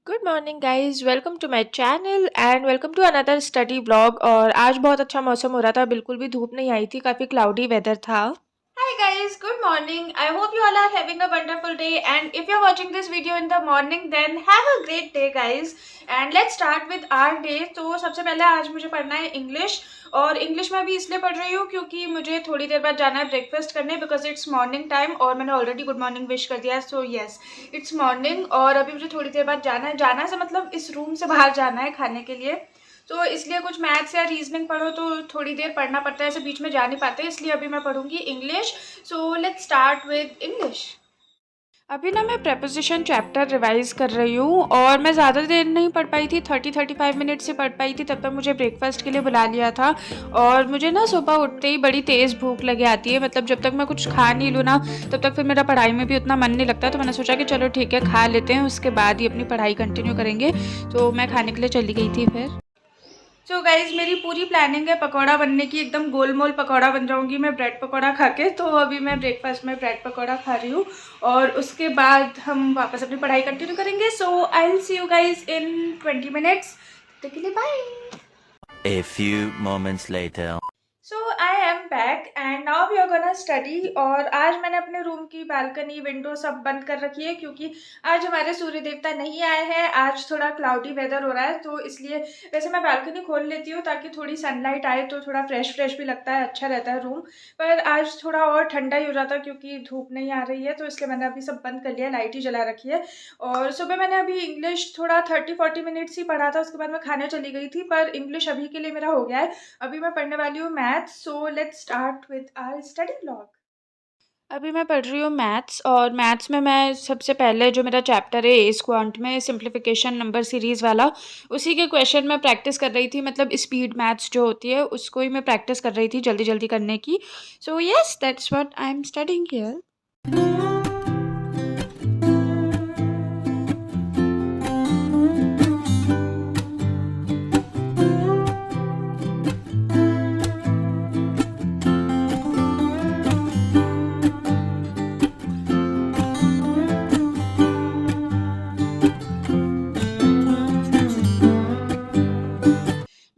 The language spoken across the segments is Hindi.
Good morning guys, welcome to my channel and welcome to another study blog. और आज बहुत अच्छा मौसम हो रहा था, बिल्कुल भी धूप नहीं आई थी, काफ़ी क्लाउडी वेदर था। Hi guys, good morning. I hope you all are having a wonderful day, and if you're watching this video in the morning then have a great day guys. And let's start with our day. तो सबसे पहले आज मुझे पढ़ना है इंग्लिश, और इंग्लिश में भी इसलिए पढ़ रही हूँ क्योंकि मुझे थोड़ी देर बाद जाना है ब्रेकफास्ट करने, बिकॉज इट्स मॉर्निंग टाइम और मैंने ऑलरेडी गुड मॉर्निंग विश कर दिया है। सो यस, इट्स मॉर्निंग और अभी मुझे थोड़ी देर बाद जाना है। जाना से मतलब इस रूम से बाहर जाना है खाने के लिए, तो इसलिए कुछ मैथ्स या रीजनिंग पढ़ो तो थोड़ी देर पढ़ना पड़ता है, ऐसे बीच में जा नहीं पाते, इसलिए अभी मैं पढ़ूंगी English. So let's start with English. अभी ना मैं प्रेपोजिशन चैप्टर रिवाइज कर रही हूँ और मैं ज़्यादा देर नहीं पढ़ पाई थी, 30-35 मिनट से पढ़ पाई थी, तब तक मुझे ब्रेकफास्ट के लिए बुला लिया था। और मुझे ना सुबह उठते ही बड़ी तेज़ भूख लगे आती है, मतलब जब तक मैं कुछ खा नहीं लूँ ना तब तक फिर मेरा पढ़ाई में भी उतना मन नहीं लगता। तो मैंने सोचा कि चलो ठीक है, खा लेते हैं, उसके बाद ही अपनी पढ़ाई कंटिन्यू करेंगे। तो मैं खाने के लिए चली गई थी फिर। सो गाइज, मेरी पूरी प्लानिंग है पकौड़ा बनने की, एकदम गोल मोल पकौड़ा बन जाऊंगी मैं ब्रेड पकौड़ा खा के। तो अभी मैं ब्रेकफास्ट में ब्रेड पकौड़ा खा रही हूँ और उसके बाद हम वापस अपनी पढ़ाई कंटिन्यू करेंगे। So I will see you guys in 20 minutes. तब तक के लिए bye. A few moments later. So I am back and now we are gonna study. और आज मैंने अपने रूम की बालकनी विंडो सब बंद कर रखी है क्योंकि आज हमारे सूर्य देवता नहीं आए हैं। आज थोड़ा क्लाउडी वेदर हो रहा है तो इसलिए, वैसे मैं बालकनी खोल लेती हूँ ताकि थोड़ी सनलाइट आए तो थोड़ा फ्रेश फ्रेश भी लगता है, अच्छा रहता है रूम। पर आज थोड़ा और ठंडा ही हो जाता क्योंकि धूप नहीं आ रही है, तो इसलिए मैंने अभी सब बंद कर लिया, लाइट ही जला रखी है। और सुबह मैंने अभी इंग्लिश थोड़ा 30-40 मिनट्स ही पढ़ा था, उसके बाद मैं खाने चली गई थी। पर इंग्लिश अभी के लिए मेरा हो गया है, अभी मैं पढ़ने वाली हूँ maths. So let's start with our study blog. अभी मैं पढ़ रही हूँ मैथ्स, और मैथ्स में मैं सबसे पहले जो मेरा चैप्टर है एस क्वांट में सिंप्लीफिकेशन नंबर सीरीज़ वाला, उसी के क्वेश्चन मैं प्रैक्टिस कर रही थी, मतलब स्पीड मैथ्स जो होती है उसको ही मैं प्रैक्टिस कर रही थी जल्दी जल्दी करने की। So yes, that's what I am studying here.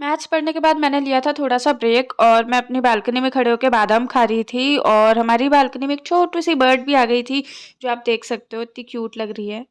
Maths पढ़ने के बाद मैंने लिया था थोड़ा सा ब्रेक, और मैं अपनी बालकनी में खड़े होकर बादाम खा रही थी। और हमारी बालकनी में एक छोटी सी बर्ड भी आ गई थी, जो आप देख सकते हो, इतनी क्यूट लग रही है।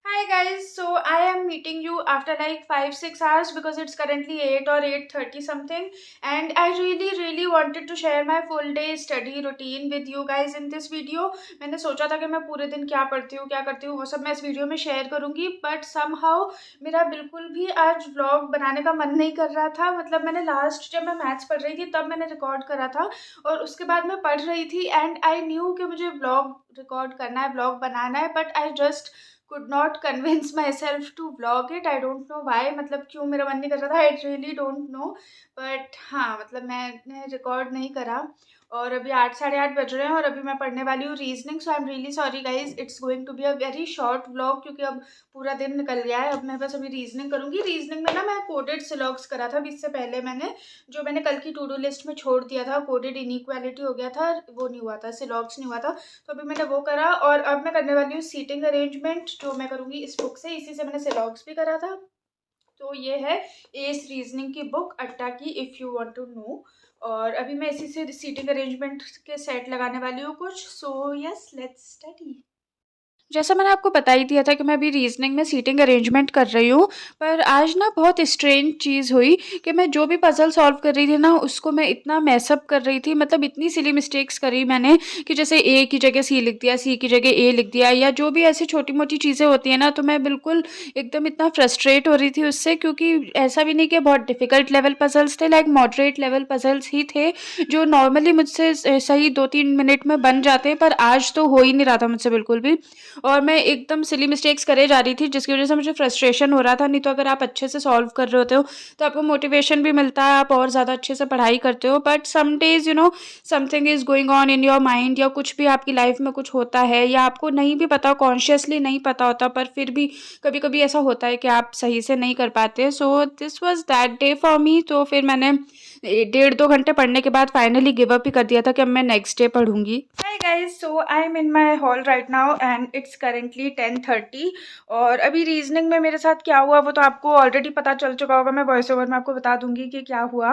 Hi guys, so I am meeting you after like 5-6 hours because it's currently 8 or 8:30 something, and I really wanted to share my full day study routine with you guys in this video. मैंने सोचा था कि मैं पूरे दिन क्या पढ़ती हूँ क्या करती हूँ वो सब मैं इस वीडियो में शेयर करूँगी, बट somehow मेरा बिल्कुल भी आज व्लॉग बनाने का मन नहीं कर रहा था। मतलब मैंने लास्ट जब मैं मैथ्स पढ़ रही थी तब मैंने रिकॉर्ड करा था, और उसके बाद मैं पढ़ रही थी एंड आई न्यू कि मुझे व्लॉग रिकॉर्ड करना है, व्लॉग बनाना है, but I just could not convince myself to vlog it. I don't know why, मतलब क्यों मेरा मन नहीं कर रहा था, I really don't know. But हाँ, मतलब मैंने रिकॉर्ड नहीं करा। और अभी 8-8:30 बज रहे हैं और अभी मैं पढ़ने वाली हूँ reasoning. So I am really sorry guys, it's going to be a very short vlog क्योंकि अब पूरा दिन निकल गया है। अब मैं बस अभी रीजनिंग करूँगी। रीजनिंग में ना मैं कोडेड सिलॉग्स करा था, इससे पहले मैंने कल की टू डू लिस्ट में छोड़ दिया था, कोडेड इनइक्वालिटी हो गया था, वो नहीं हुआ था, सिलॉग्स नहीं हुआ था। तो अभी मैंने वो करा, और अब मैं करने वाली हूँ सीटिंग अरेंजमेंट, जो मैं करूँगी इस बुक से, इसी से मैंने सिलॉग्स भी करा था। तो ये है एस रीजनिंग की बुक अट्टा की, if you want to know. और अभी मैं इसी से सीटिंग अरेंजमेंट के सेट लगाने वाली हूँ कुछ। So yes, let's study. जैसा मैंने आपको बता ही दिया था कि मैं अभी रीजनिंग में सीटिंग अरेंजमेंट कर रही हूँ, पर आज ना बहुत स्ट्रेंज चीज़ हुई कि मैं जो भी पज़ल सॉल्व कर रही थी ना उसको मैं इतना मैसअप कर रही थी, मतलब इतनी सिली मिस्टेक्स करी मैंने कि जैसे ए की जगह सी लिख दिया, सी की जगह ए लिख दिया, या जो भी ऐसी छोटी मोटी चीज़ें होती हैं ना, तो मैं बिल्कुल एकदम इतना फ्रस्ट्रेट हो रही थी उससे, क्योंकि ऐसा भी नहीं कि बहुत डिफ़िकल्ट लेवल पज़ल्स थे, लाइक मॉडरेट लेवल पज़ल्स ही थे जो नॉर्मली मुझसे सही 2-3 मिनट में बन जाते हैं, पर आज तो हो ही नहीं रहा था मुझसे बिल्कुल भी। और मैं एकदम सिली मिस्टेक्स करे जा रही थी जिसकी वजह से मुझे फ्रस्ट्रेशन हो रहा था। नहीं तो अगर आप अच्छे से सॉल्व कर रहे होते हो तो आपको मोटिवेशन भी मिलता है, आप और ज़्यादा अच्छे से पढ़ाई करते हो। But some days something is going on in your mind, या कुछ भी आपकी लाइफ में कुछ होता है या आपको नहीं भी पता, कॉन्शियसली नहीं पता होता, पर फिर भी कभी कभी ऐसा होता है कि आप सही से नहीं कर पाते। So this was that day for me. तो फिर मैंने 1.5-2 घंटे पढ़ने के बाद फाइनली गिव अप ही कर दिया था कि अब मैं नेक्स्ट डे पढ़ूंगी। Hi guys, so I'm in my hall right now and it's currently 10:30 और अभी रीजनिंग में मेरे साथ क्या हुआ वो तो आपको ऑलरेडी पता चल चुका होगा, मैं वॉइस ओवर में आपको बता दूंगी कि क्या हुआ।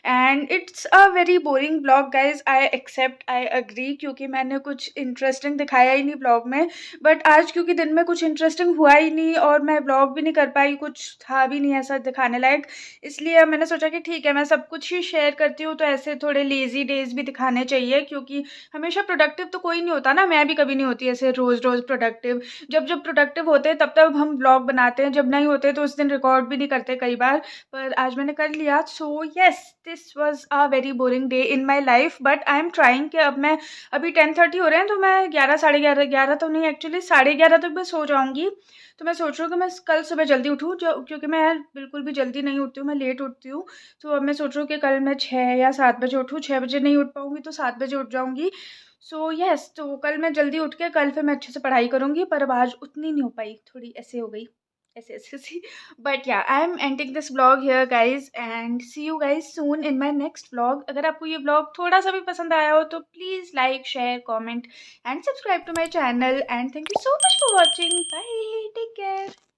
And it's a very boring blog guys, I accept, I agree, क्योंकि मैंने कुछ इंटरेस्टिंग दिखाया ही नहीं ब्लॉग में। बट आज क्योंकि दिन में कुछ इंटरेस्टिंग हुआ ही नहीं और मैं ब्लॉग भी नहीं कर पाई, कुछ था भी नहीं ऐसा दिखाने लायक, इसलिए अब मैंने सोचा कि ठीक है मैं सब कुछ ही शेयर करती हूँ, तो ऐसे थोड़े लेजी डेज भी दिखाने चाहिए, क्योंकि हमेशा प्रोडक्टिव तो कोई नहीं होता ना, मैं भी कभी नहीं होती ऐसे रोज रोज प्रोडक्टिव। जब जब प्रोडक्टिव होते हैं तब तब हम ब्लॉग बनाते हैं, जब नहीं होते तो उस दिन रिकॉर्ड भी नहीं करते कई बार, पर आज मैंने कर लिया। So yes, this was a very boring day in my life, but I am trying कि अब मैं, अभी 10:30 हो रहे हैं तो मैं 11, साढ़े 11, 11 तो नहीं एक्चुअली 11:30 तक मैं सो जाऊंगी। तो मैं सोच रही हूँ कि मैं कल सुबह जल्दी उठूँ, जो क्योंकि मैं बिल्कुल भी जल्दी नहीं उठती हूँ, मैं लेट उठती हूँ। तो अब मैं सोच रही हूँ कि कल मैं 6 या 7 बजे उठूँ, 6 बजे नहीं उठ पाऊँगी तो 7 बजे उठ जाऊँगी। सो येस, तो कल मैं जल्दी उठ के कल फिर मैं अच्छे से पढ़ाई करूँगी, पर अब आज उतनी नहीं हो पाई, थोड़ी ऐसे हो गई, ऐसे ऐसे सी। But yeah I am ending this vlog here guys and see you guys soon in my next vlog. अगर आपको ये व्लॉग थोड़ा सा भी पसंद आया हो तो please like, share, comment and subscribe to my channel and thank you so much for watching. Bye, take care.